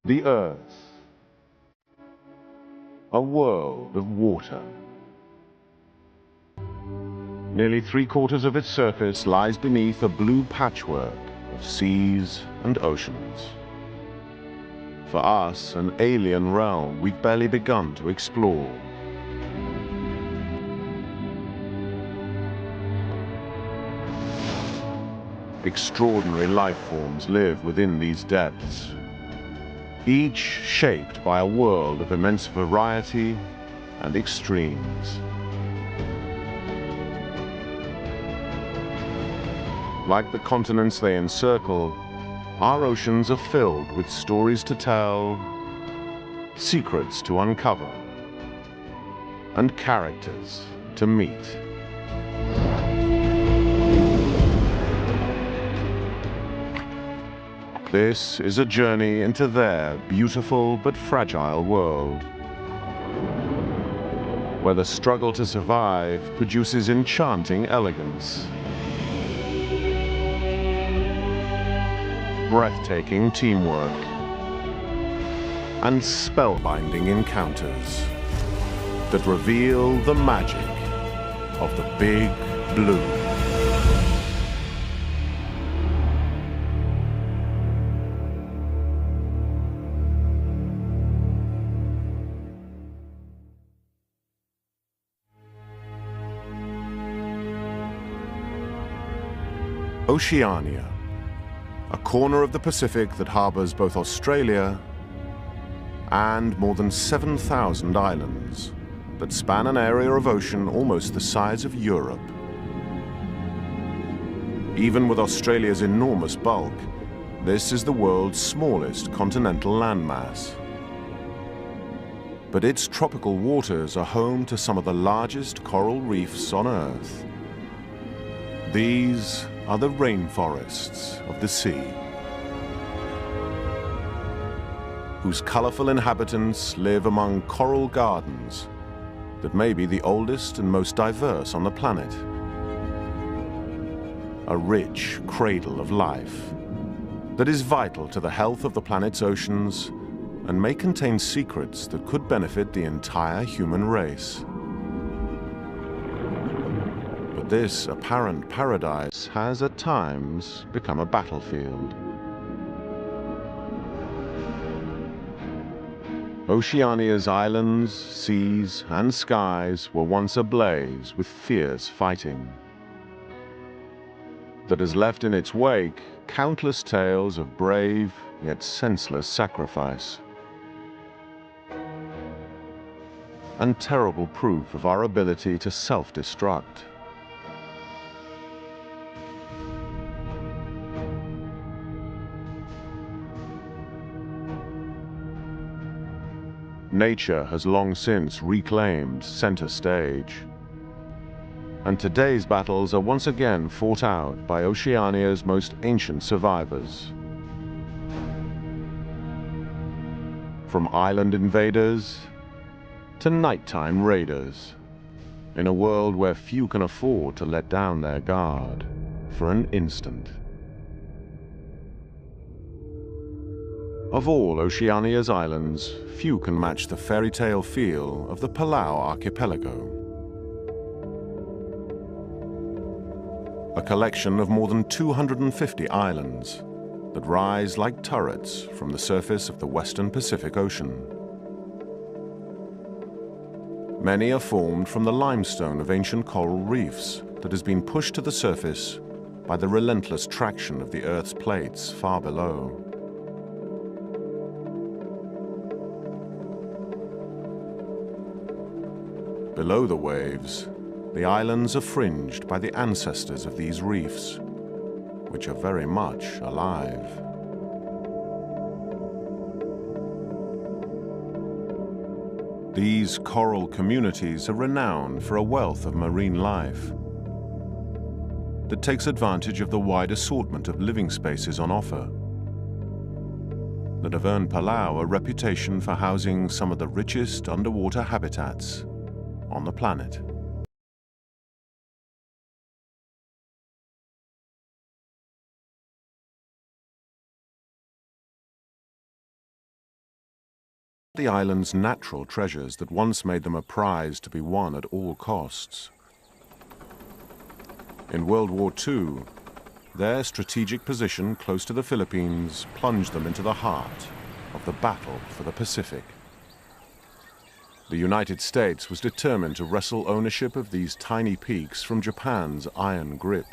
The Earth, a world of water. Nearly 3/4 of its surface lies beneath a blue patchwork of seas and oceans. For us, an alien realm we've barely begun to explore. Extraordinary life forms live within these depths, each shaped by a world of immense variety and extremes. Like the continents they encircle, our oceans are filled with stories to tell, secrets to uncover, and characters to meet. This is a journey into their beautiful but fragile world, where the struggle to survive produces enchanting elegance, breathtaking teamwork, and spellbinding encounters that reveal the magic of the Big Blue. Oceania, a corner of the Pacific that harbors both Australia and more than 7,000 islands that span an area of ocean almost the size of Europe. Even with Australia's enormous bulk, this is the world's smallest continental landmass. But its tropical waters are home to some of the largest coral reefs on Earth. These are the rainforests of the sea, whose colorful inhabitants live among coral gardens that may be the oldest and most diverse on the planet. A rich cradle of life that is vital to the health of the planet's oceans and may contain secrets that could benefit the entire human race. But this apparent paradise has at times become a battlefield. Oceania's islands, seas, and skies were once ablaze with fierce fighting that has left in its wake countless tales of brave yet senseless sacrifice, and terrible proof of our ability to self-destruct. Nature has long since reclaimed center stage, and today's battles are once again fought out by Oceania's most ancient survivors. From island invaders to nighttime raiders, in a world where few can afford to let down their guard for an instant. Of all Oceania's islands, few can match the fairy tale feel of the Palau archipelago. A collection of more than 250 islands that rise like turrets from the surface of the western Pacific Ocean. Many are formed from the limestone of ancient coral reefs that has been pushed to the surface by the relentless traction of the Earth's plates far below. Below the waves, the islands are fringed by the ancestors of these reefs, which are very much alive. These coral communities are renowned for a wealth of marine life that takes advantage of the wide assortment of living spaces on offer, that have earned Palau a reputation for housing some of the richest underwater habitats on the planet. the island's natural treasures that once made them a prize to be won at all costs. In World War II, their strategic position close to the Philippines plunged them into the heart of the battle for the Pacific. The United States was determined to wrestle ownership of these tiny peaks from Japan's iron grip,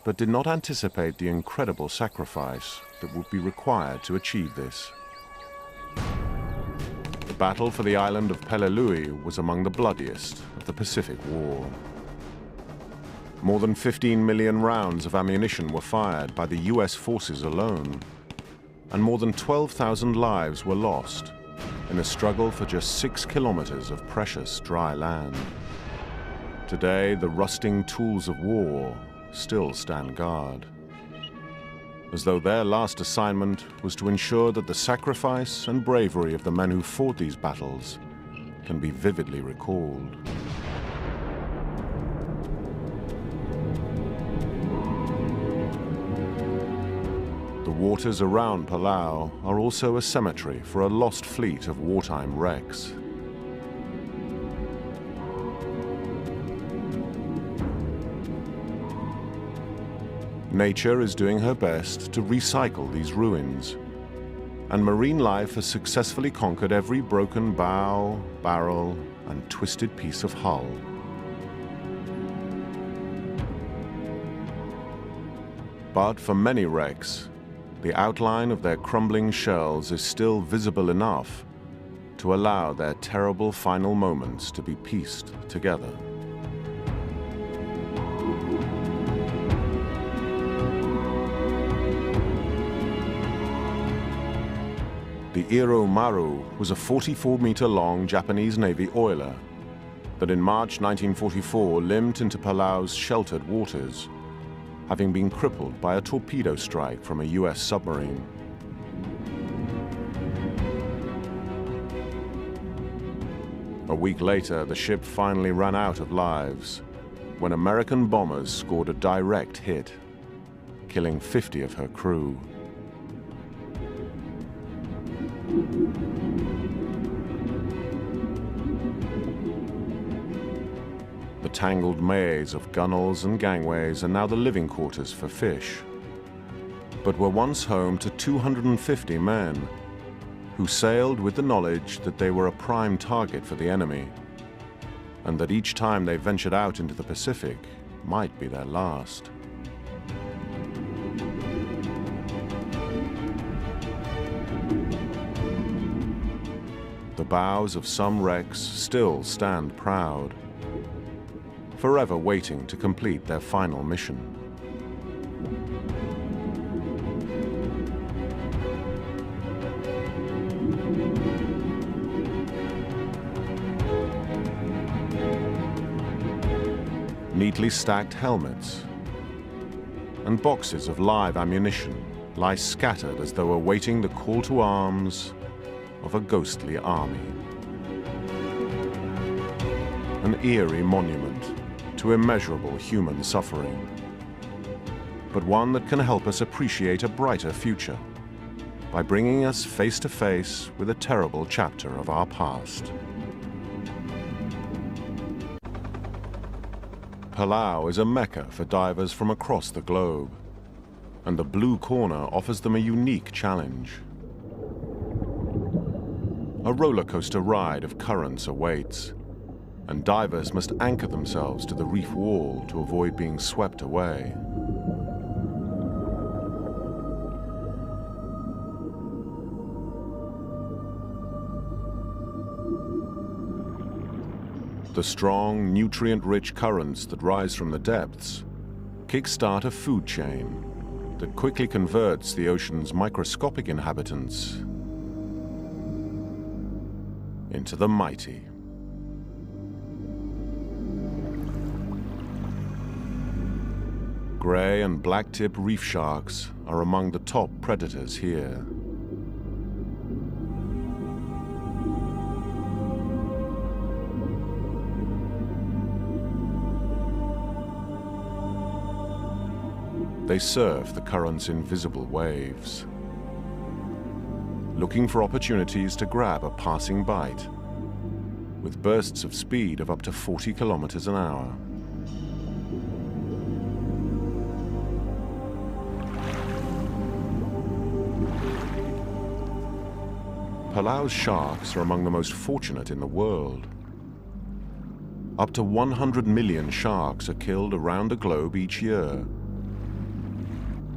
but did not anticipate the incredible sacrifice that would be required to achieve this. The battle for the island of Peleliui was among the bloodiest of the Pacific War. More than 15 million rounds of ammunition were fired by the US forces alone, and more than 12,000 lives were lost in a struggle for just 6 kilometers of precious dry land. Today, the rusting tools of war still stand guard, as though their last assignment was to ensure that the sacrifice and bravery of the men who fought these battles can be vividly recalled. The waters around Palau are also a cemetery for a lost fleet of wartime wrecks. Nature is doing her best to recycle these ruins, and marine life has successfully conquered every broken bow, barrel, and twisted piece of hull. But for many wrecks, the outline of their crumbling shells is still visible enough to allow their terrible final moments to be pieced together. The Iro Maru was a 44-meter-long Japanese Navy oiler that in March 1944 limped into Palau's sheltered waters, having been crippled by a torpedo strike from a US submarine. A week later, the ship finally ran out of lives when American bombers scored a direct hit, killing 50 of her crew. The tangled maze of gunwales and gangways are now the living quarters for fish, but were once home to 250 men who sailed with the knowledge that they were a prime target for the enemy, and that each time they ventured out into the Pacific might be their last. The bows of some wrecks still stand proud, forever waiting to complete their final mission. Neatly stacked helmets and boxes of live ammunition lie scattered as though awaiting the call to arms of a ghostly army. An eerie monument to immeasurable human suffering, but one that can help us appreciate a brighter future by bringing us face to face with a terrible chapter of our past. Palau is a mecca for divers from across the globe, and the Blue Corner offers them a unique challenge. A roller coaster ride of currents awaits, and divers must anchor themselves to the reef wall to avoid being swept away. The strong, nutrient-rich currents that rise from the depths kickstart a food chain that quickly converts the ocean's microscopic inhabitants into the mighty. Gray and black-tip reef sharks are among the top predators here. They surf the current's invisible waves. looking for opportunities to grab a passing bite, with bursts of speed of up to 40 kilometers an hour. Palau's sharks are among the most fortunate in the world. Up to 100 million sharks are killed around the globe each year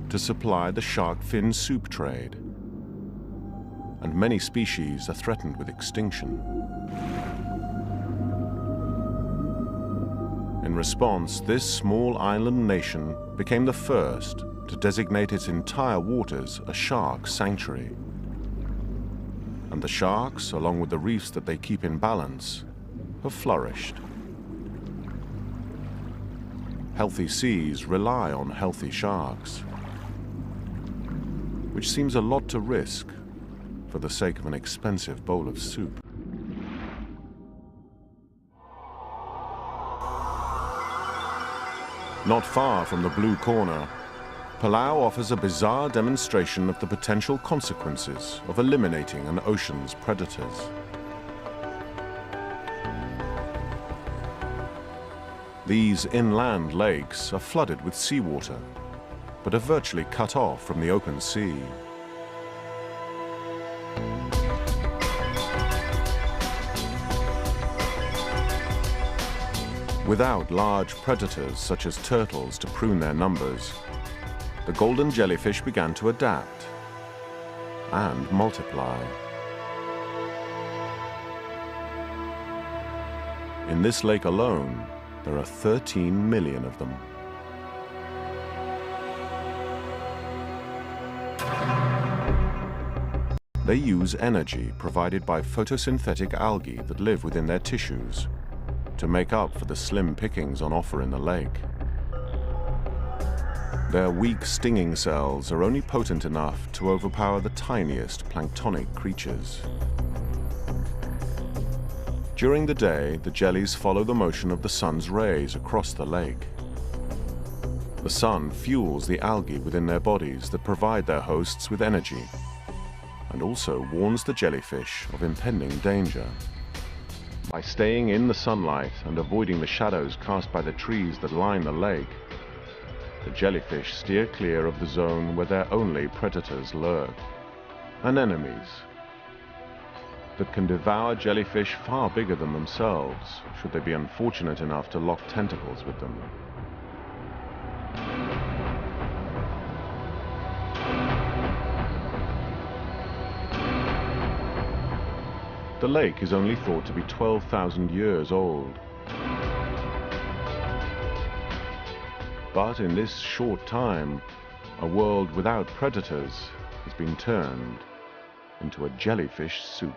to supply the shark fin soup trade, and many species are threatened with extinction. In response, this small island nation became the first to designate its entire waters a shark sanctuary. And the sharks, along with the reefs that they keep in balance, have flourished. Healthy seas rely on healthy sharks, which seems a lot to risk for the sake of an expensive bowl of soup. Not far from the blue corner, Palau offers a bizarre demonstration of the potential consequences of eliminating an ocean's predators. These inland lakes are flooded with seawater, but are virtually cut off from the open sea. Without large predators such as turtles to prune their numbers, the golden jellyfish began to adapt and multiply. In this lake alone, there are 13 million of them. They use energy provided by photosynthetic algae that live within their tissues to make up for the slim pickings on offer in the lake. Their weak stinging cells are only potent enough to overpower the tiniest planktonic creatures. During the day, the jellies follow the motion of the sun's rays across the lake. The sun fuels the algae within their bodies that provide their hosts with energy, and also warns the jellyfish of impending danger. By staying in the sunlight and avoiding the shadows cast by the trees that line the lake, the jellyfish steer clear of the zone where their only predators lurk, and enemies that can devour jellyfish far bigger than themselves, should they be unfortunate enough to lock tentacles with them. The lake is only thought to be 12,000 years old. But in this short time, a world without predators has been turned into a jellyfish soup.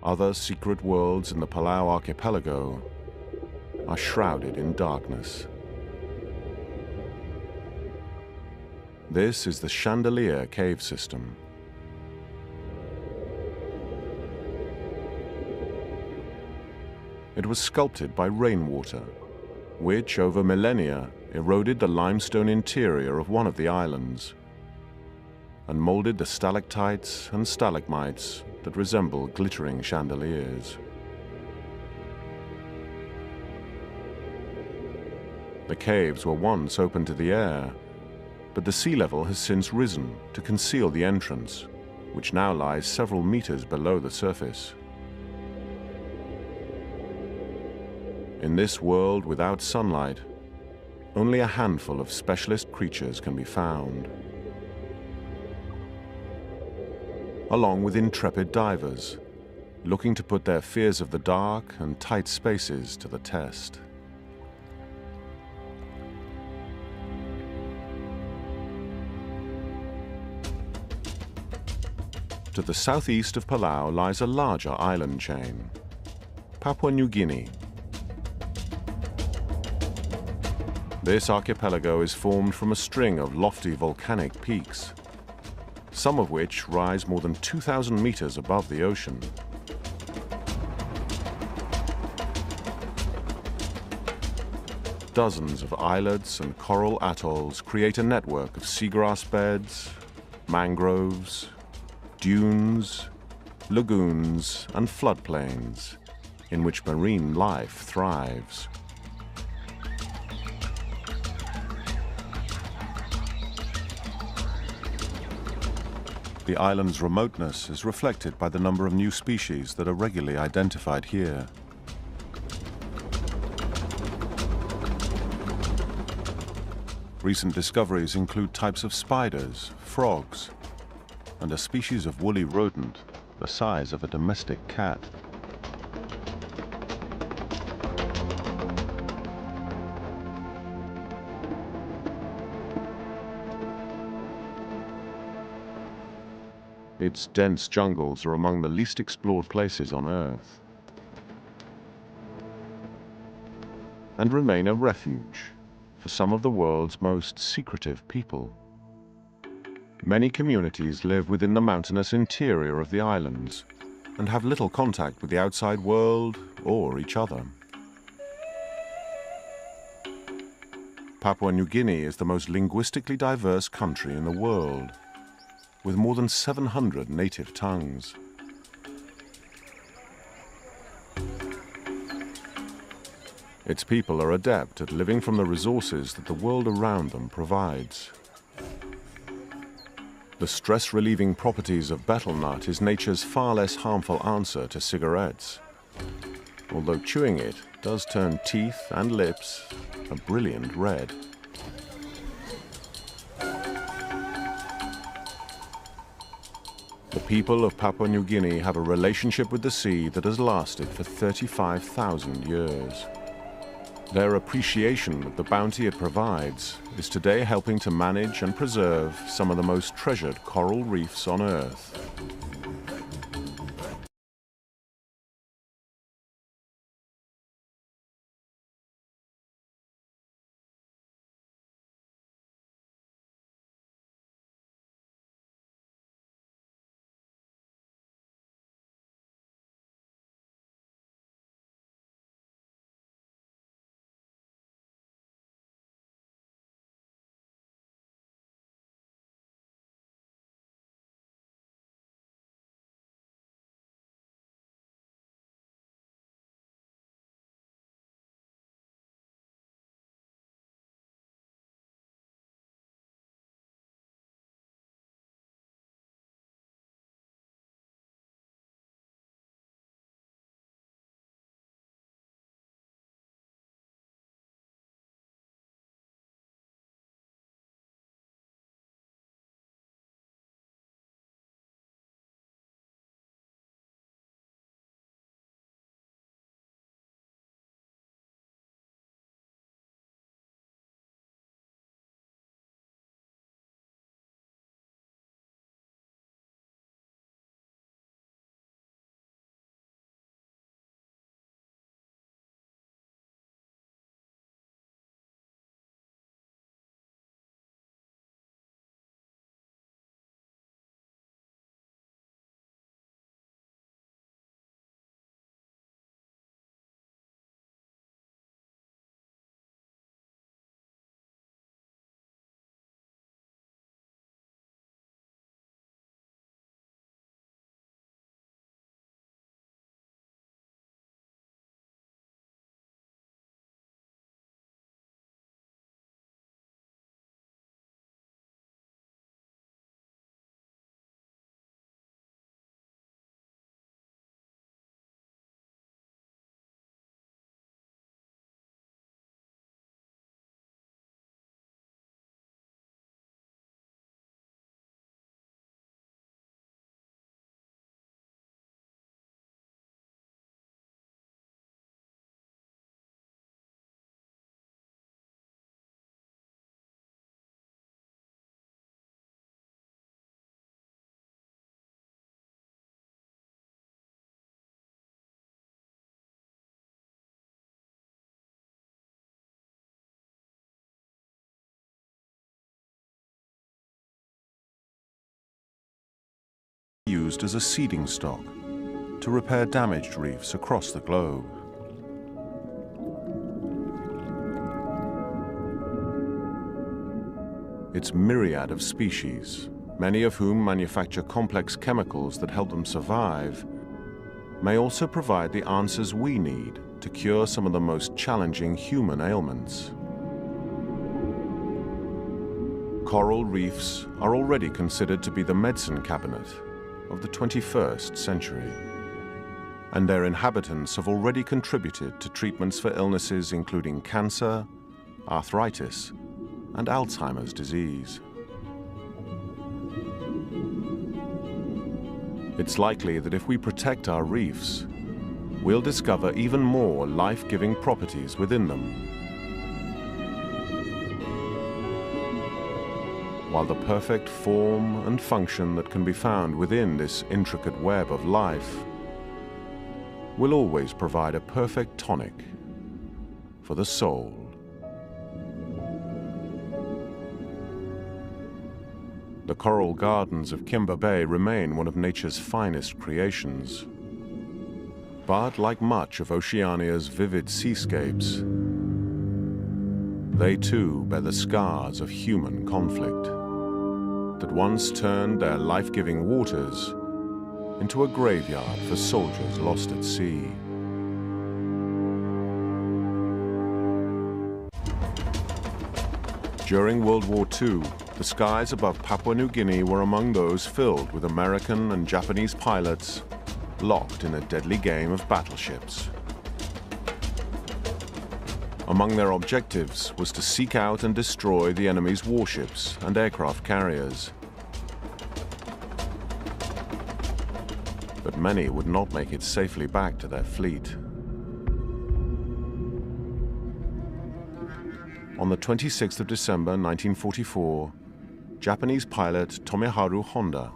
Other secret worlds in the Palau archipelago are shrouded in darkness. This is the Chandelier cave system. It was sculpted by rainwater, which over millennia eroded the limestone interior of one of the islands and molded the stalactites and stalagmites that resemble glittering chandeliers. The caves were once open to the air, but the sea level has since risen to conceal the entrance, which now lies several meters below the surface. In this world without sunlight, only a handful of specialist creatures can be found, along with intrepid divers, looking to put their fears of the dark and tight spaces to the test. To the southeast of Palau lies a larger island chain, Papua New Guinea. This archipelago is formed from a string of lofty volcanic peaks, some of which rise more than 2,000 meters above the ocean. dozens of islets and coral atolls create a network of seagrass beds, mangroves, dunes, lagoons, and floodplains in which marine life thrives. The island's remoteness is reflected by the number of new species that are regularly identified here. Recent discoveries include types of spiders, frogs, and a species of woolly rodent the size of a domestic cat. Its dense jungles are among the least explored places on Earth, and remain a refuge for some of the world's most secretive people. Many communities live within the mountainous interior of the islands and have little contact with the outside world or each other. Papua New Guinea is the most linguistically diverse country in the world, with more than 700 native tongues. Its people are adept at living from the resources that the world around them provides. The stress-relieving properties of betel nut is nature's far less harmful answer to cigarettes, although chewing it does turn teeth and lips a brilliant red. The people of Papua New Guinea have a relationship with the sea that has lasted for 35,000 years. Their appreciation of the bounty it provides is today helping to manage and preserve some of the most treasured coral reefs on Earth. Used as a seeding stock to repair damaged reefs across the globe. its myriad of species, many of whom manufacture complex chemicals that help them survive, may also provide the answers we need to cure some of the most challenging human ailments. Coral reefs are already considered to be the medicine cabinet of the 21st century, and their inhabitants have already contributed to treatments for illnesses including cancer, arthritis, and Alzheimer's disease. It's likely that if we protect our reefs, we'll discover even more life-giving properties within them. While the perfect form and function that can be found within this intricate web of life will always provide a perfect tonic for the soul. The coral gardens of Kimber Bay remain one of nature's finest creations. But like much of Oceania's vivid seascapes, they too bear the scars of human conflict that once turned their life-giving waters into a graveyard for soldiers lost at sea. During World War II, the skies above Papua New Guinea were among those filled with American and Japanese pilots locked in a deadly game of battleships. Among their objectives was to seek out and destroy the enemy's warships and aircraft carriers. But many would not make it safely back to their fleet. On the 26th of December 1944, Japanese pilot Tomiharu Honda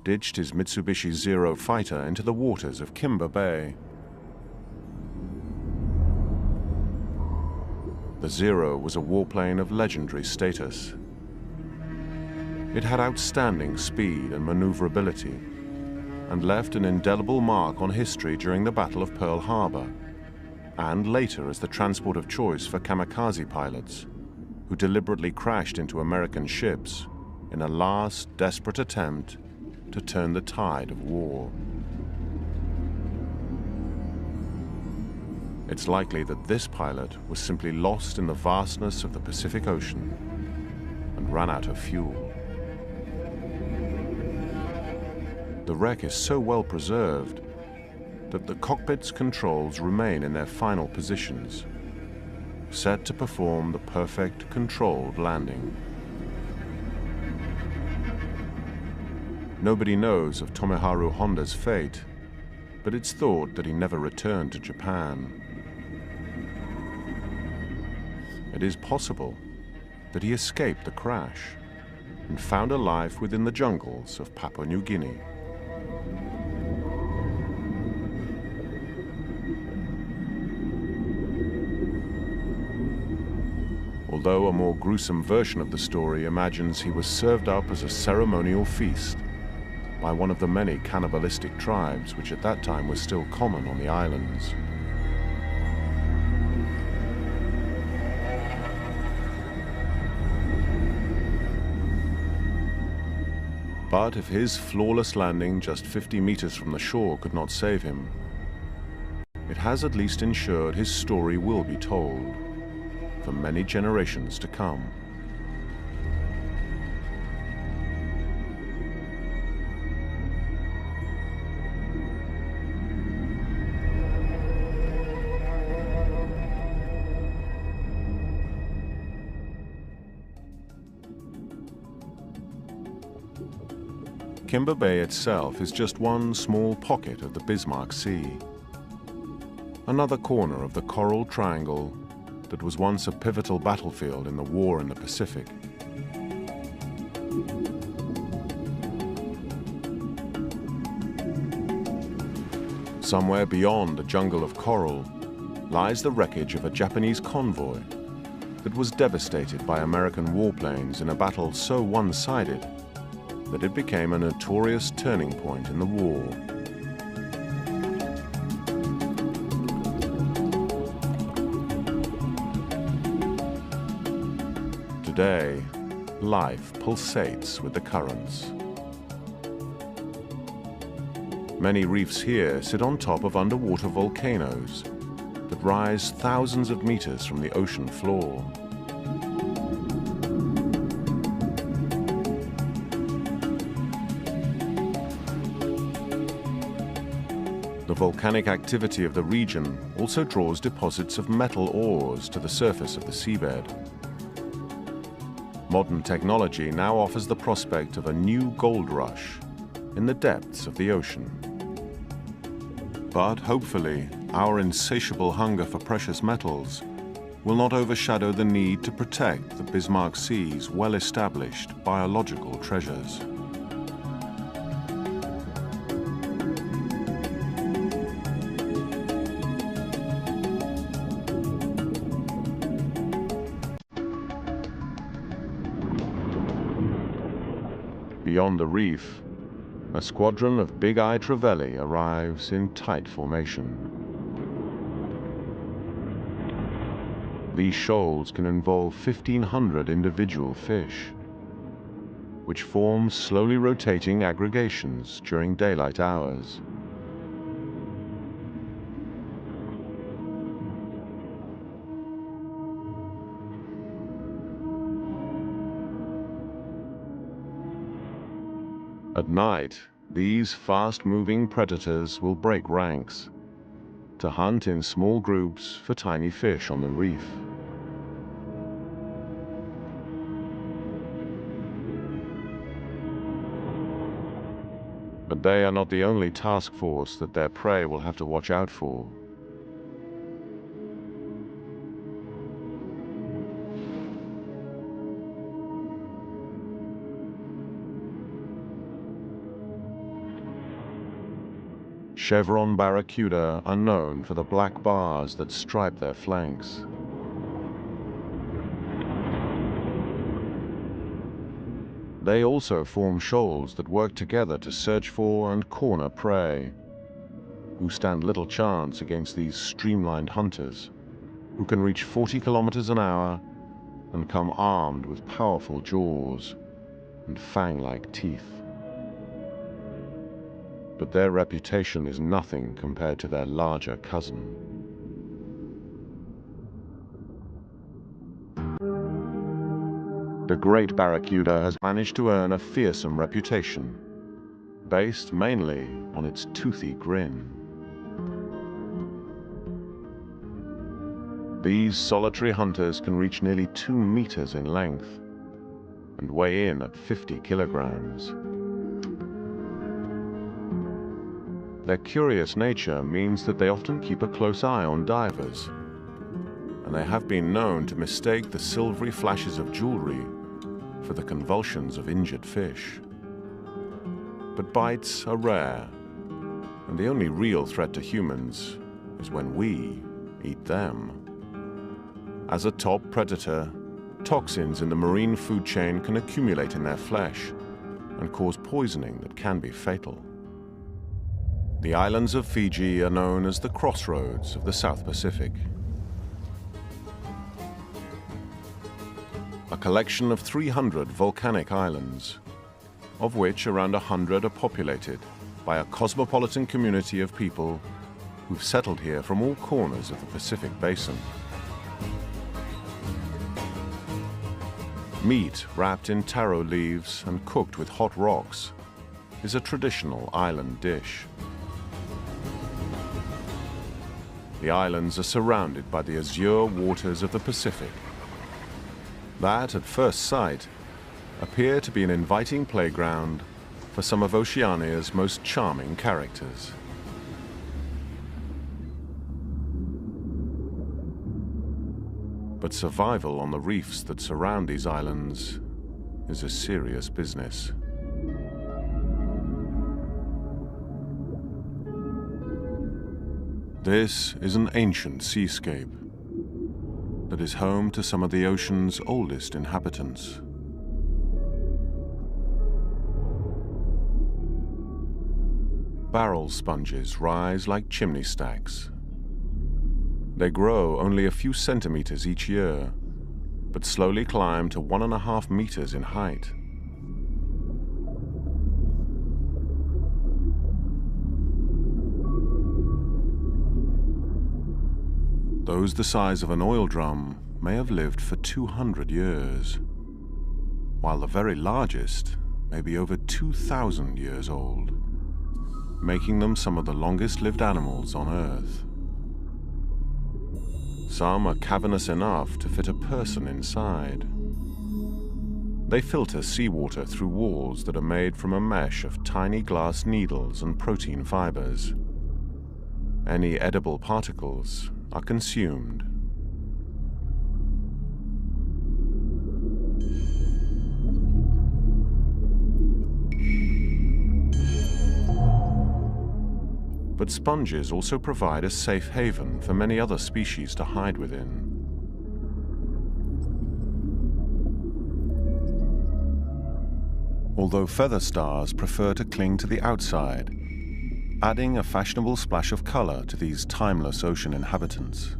ditched his Mitsubishi Zero fighter into the waters of Kimber Bay. The Zero was a warplane of legendary status. It had outstanding speed and maneuverability, and left an indelible mark on history during the Battle of Pearl Harbor, and later as the transport of choice for kamikaze pilots who deliberately crashed into American ships in a last desperate attempt to turn the tide of war. It's likely that this pilot was simply lost in the vastness of the Pacific Ocean and ran out of fuel. The wreck is so well preserved that the cockpit's controls remain in their final positions, set to perform the perfect controlled landing. Nobody knows of Tomiharu Honda's fate, but it's thought that he never returned to Japan. It is possible that he escaped the crash and found a life within the jungles of Papua New Guinea. Although a more gruesome version of the story imagines he was served up as a ceremonial feast by one of the many cannibalistic tribes which at that time were still common on the islands. But if his flawless landing just 50 meters from the shore could not save him, it has at least ensured his story will be told for many generations to come. Kimber Bay itself is just one small pocket of the Bismarck Sea, another corner of the Coral Triangle that was once a pivotal battlefield in the war in the Pacific. Somewhere beyond the jungle of coral lies the wreckage of a Japanese convoy that was devastated by American warplanes in a battle so one-sided that it became a notorious turning point in the war. Today, life pulsates with the currents. Many reefs here sit on top of underwater volcanoes that rise thousands of meters from the ocean floor. The volcanic activity of the region also draws deposits of metal ores to the surface of the seabed. Modern technology now offers the prospect of a new gold rush in the depths of the ocean. But hopefully, our insatiable hunger for precious metals will not overshadow the need to protect the Bismarck Sea's well-established biological treasures. Beyond the reef, a squadron of big-eyed trevally arrives in tight formation. These shoals can involve 1,500 individual fish, which form slowly rotating aggregations during daylight hours. At night, these fast-moving predators will break ranks to hunt in small groups for tiny fish on the reef. But they are not the only task force that their prey will have to watch out for. Chevron barracuda are known for the black bars that stripe their flanks. They also form shoals that work together to search for and corner prey, who stand little chance against these streamlined hunters, who can reach 40 kilometers an hour and come armed with powerful jaws and fang-like teeth. But their reputation is nothing compared to their larger cousin. The great barracuda has managed to earn a fearsome reputation, based mainly on its toothy grin. These solitary hunters can reach nearly 2 meters in length and weigh in at 50 kilograms. Their curious nature means that they often keep a close eye on divers, and they have been known to mistake the silvery flashes of jewelry for the convulsions of injured fish. But bites are rare, and the only real threat to humans is when we eat them. As a top predator, toxins in the marine food chain can accumulate in their flesh and cause poisoning that can be fatal. The islands of Fiji are known as the crossroads of the South Pacific. A collection of 300 volcanic islands, of which around 100 are populated by a cosmopolitan community of people who've settled here from all corners of the Pacific Basin. Meat wrapped in taro leaves and cooked with hot rocks is a traditional island dish. The islands are surrounded by the azure waters of the Pacific that, at first sight, appear to be an inviting playground for some of Oceania's most charming characters. But survival on the reefs that surround these islands is a serious business. This is an ancient seascape that is home to some of the ocean's oldest inhabitants. Barrel sponges rise like chimney stacks. They grow only a few centimeters each year, but slowly climb to 1.5 meters in height. Those the size of an oil drum may have lived for 200 years, while the very largest may be over 2,000 years old, making them some of the longest-lived animals on Earth. Some are cavernous enough to fit a person inside. They filter seawater through walls that are made from a mesh of tiny glass needles and protein fibers. Any edible particles are consumed. But sponges also provide a safe haven for many other species to hide within. Although feather stars prefer to cling to the outside, adding a fashionable splash of color to these timeless ocean inhabitants.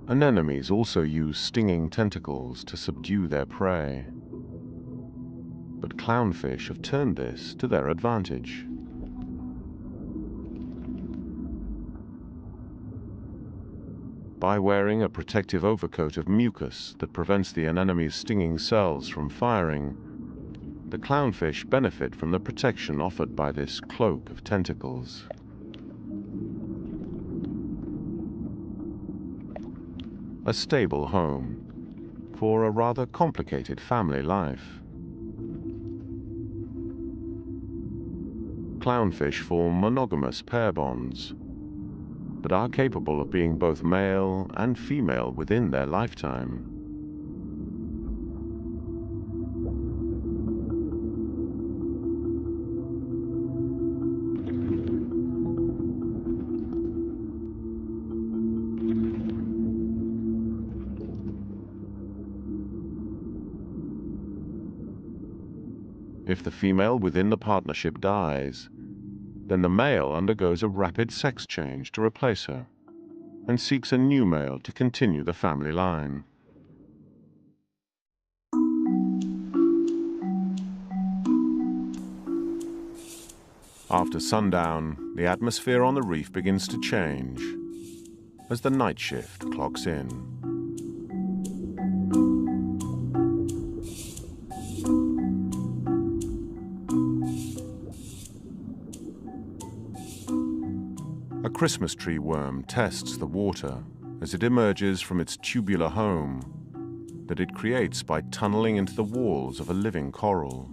Anemones also use stinging tentacles to subdue their prey. But clownfish have turned this to their advantage. By wearing a protective overcoat of mucus that prevents the anemone's stinging cells from firing, the clownfish benefit from the protection offered by this cloak of tentacles. A stable home for a rather complicated family life. Clownfish form monogamous pair bonds, but are capable of being both male and female within their lifetime. If the female within the partnership dies, then the male undergoes a rapid sex change to replace her, and seeks a new male to continue the family line. After sundown, the atmosphere on the reef begins to change as the night shift clocks in. A Christmas tree worm tests the water as it emerges from its tubular home that it creates by tunneling into the walls of a living coral.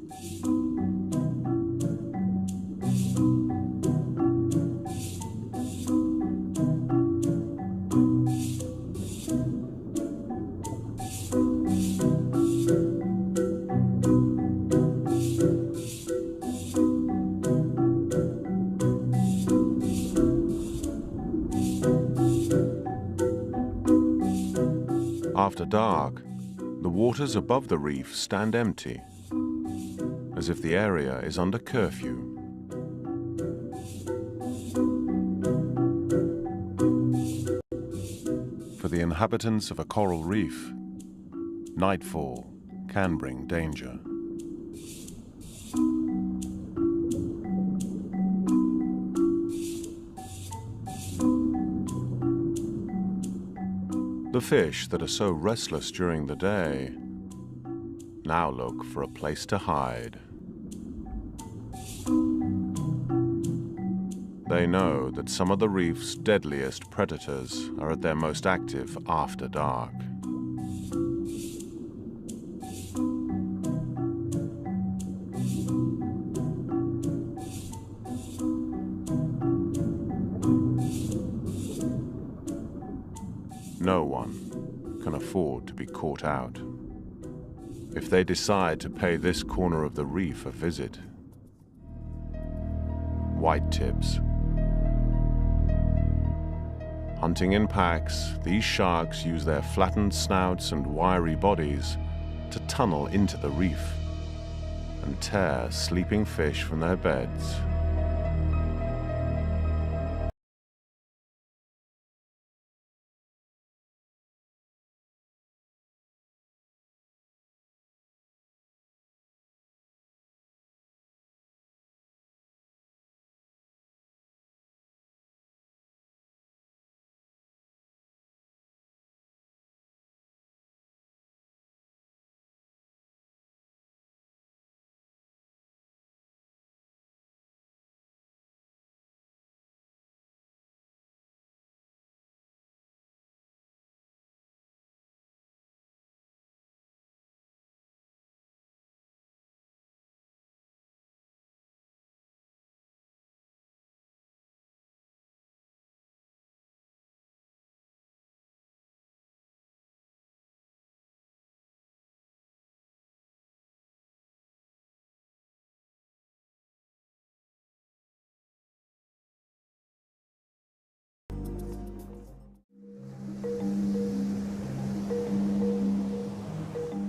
After dark, the waters above the reef stand empty, as if the area is under curfew. For the inhabitants of a coral reef, nightfall can bring danger. The fish that are so restless during the day now look for a place to hide. They know that some of the reef's deadliest predators are at their most active after dark. No one can afford to be caught out. If they decide to pay this corner of the reef a visit, white tips. Hunting in packs, these sharks use their flattened snouts and wiry bodies to tunnel into the reef and tear sleeping fish from their beds.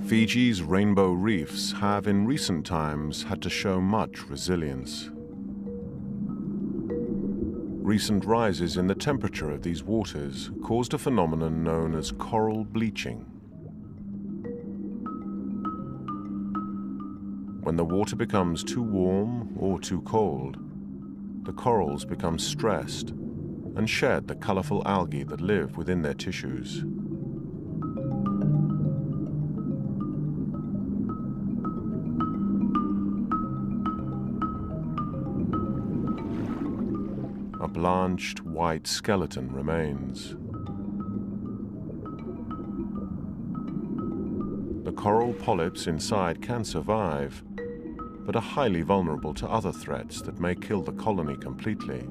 Fiji's rainbow reefs have in recent times had to show much resilience. Recent rises in the temperature of these waters caused a phenomenon known as coral bleaching. When the water becomes too warm or too cold, the corals become stressed and shed the colorful algae that live within their tissues. A blanched white skeleton remains. The coral polyps inside can survive, but are highly vulnerable to other threats that may kill the colony completely.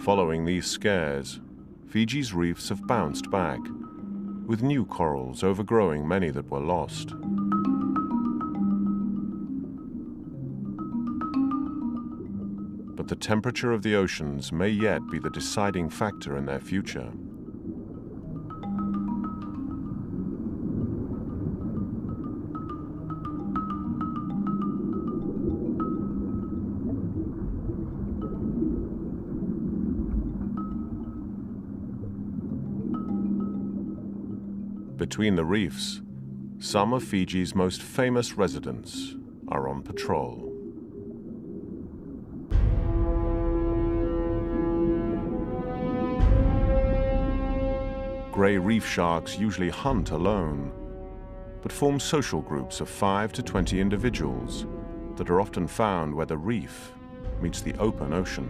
Following these scares, Fiji's reefs have bounced back, with new corals overgrowing many that were lost. But the temperature of the oceans may yet be the deciding factor in their future. Between the reefs, some of Fiji's most famous residents are on patrol. Grey reef sharks usually hunt alone, but form social groups of 5 to 20 individuals that are often found where the reef meets the open ocean.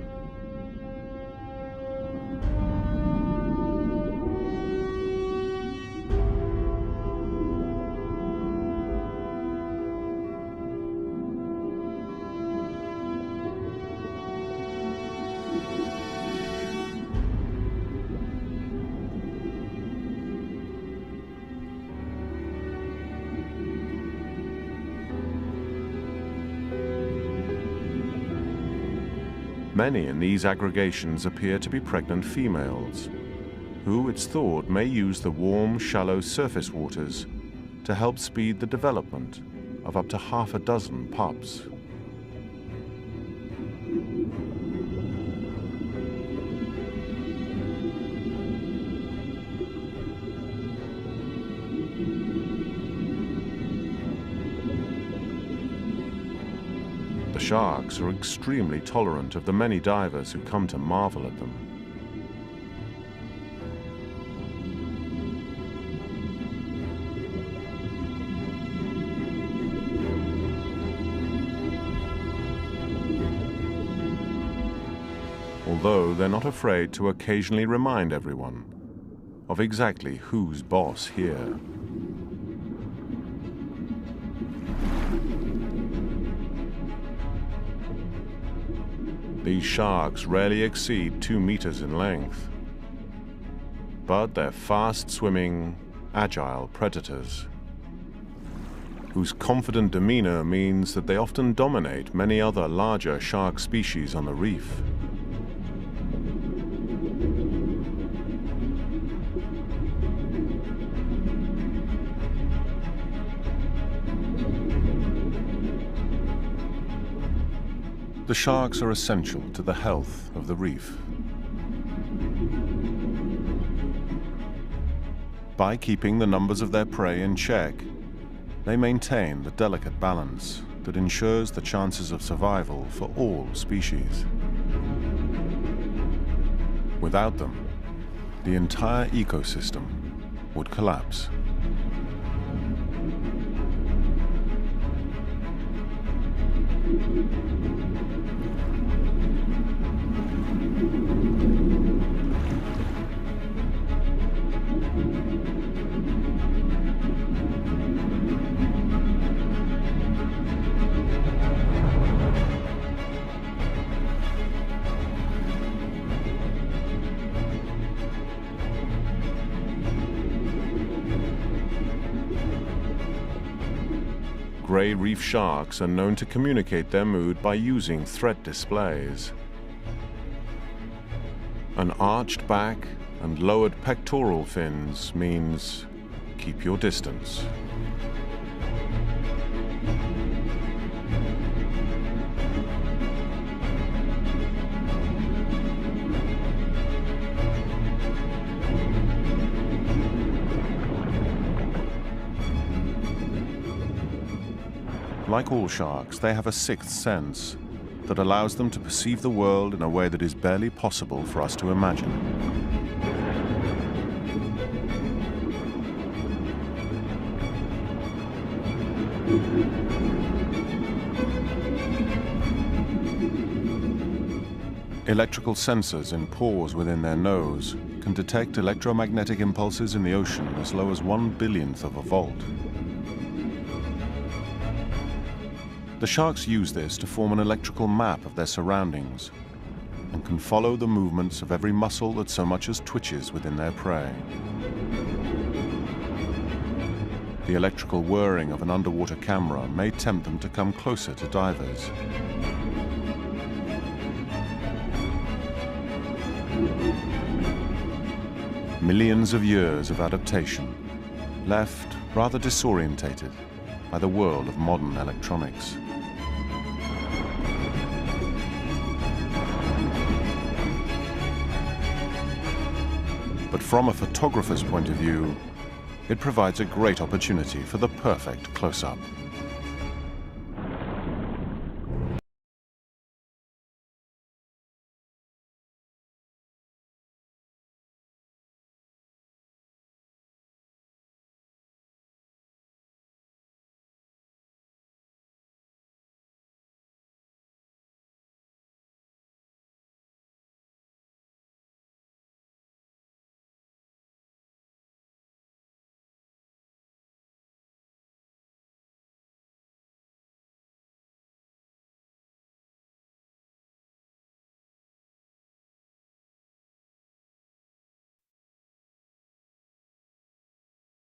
Many in these aggregations appear to be pregnant females, who, it's thought, may use the warm, shallow surface waters to help speed the development of up to half a dozen pups. The sharks are extremely tolerant of the many divers who come to marvel at them. Although they're not afraid to occasionally remind everyone of exactly who's boss here. These sharks rarely exceed 2 meters in length, but they're fast-swimming, agile predators, whose confident demeanor means that they often dominate many other larger shark species on the reef. The sharks are essential to the health of the reef. By keeping the numbers of their prey in check, they maintain the delicate balance that ensures the chances of survival for all species. Without them, the entire ecosystem would collapse. Grey reef sharks are known to communicate their mood by using threat displays. An arched back and lowered pectoral fins means keep your distance. Like all sharks, they have a sixth sense that allows them to perceive the world in a way that is barely possible for us to imagine. Electrical sensors in pores within their nose can detect electromagnetic impulses in the ocean as low as 1/1000th of a volt. The sharks use this to form an electrical map of their surroundings and can follow the movements of every muscle that so much as twitches within their prey. The electrical whirring of an underwater camera may tempt them to come closer to divers. Millions of years of adaptation, left rather disorientated by the world of modern electronics. But from a photographer's point of view, it provides a great opportunity for the perfect close-up.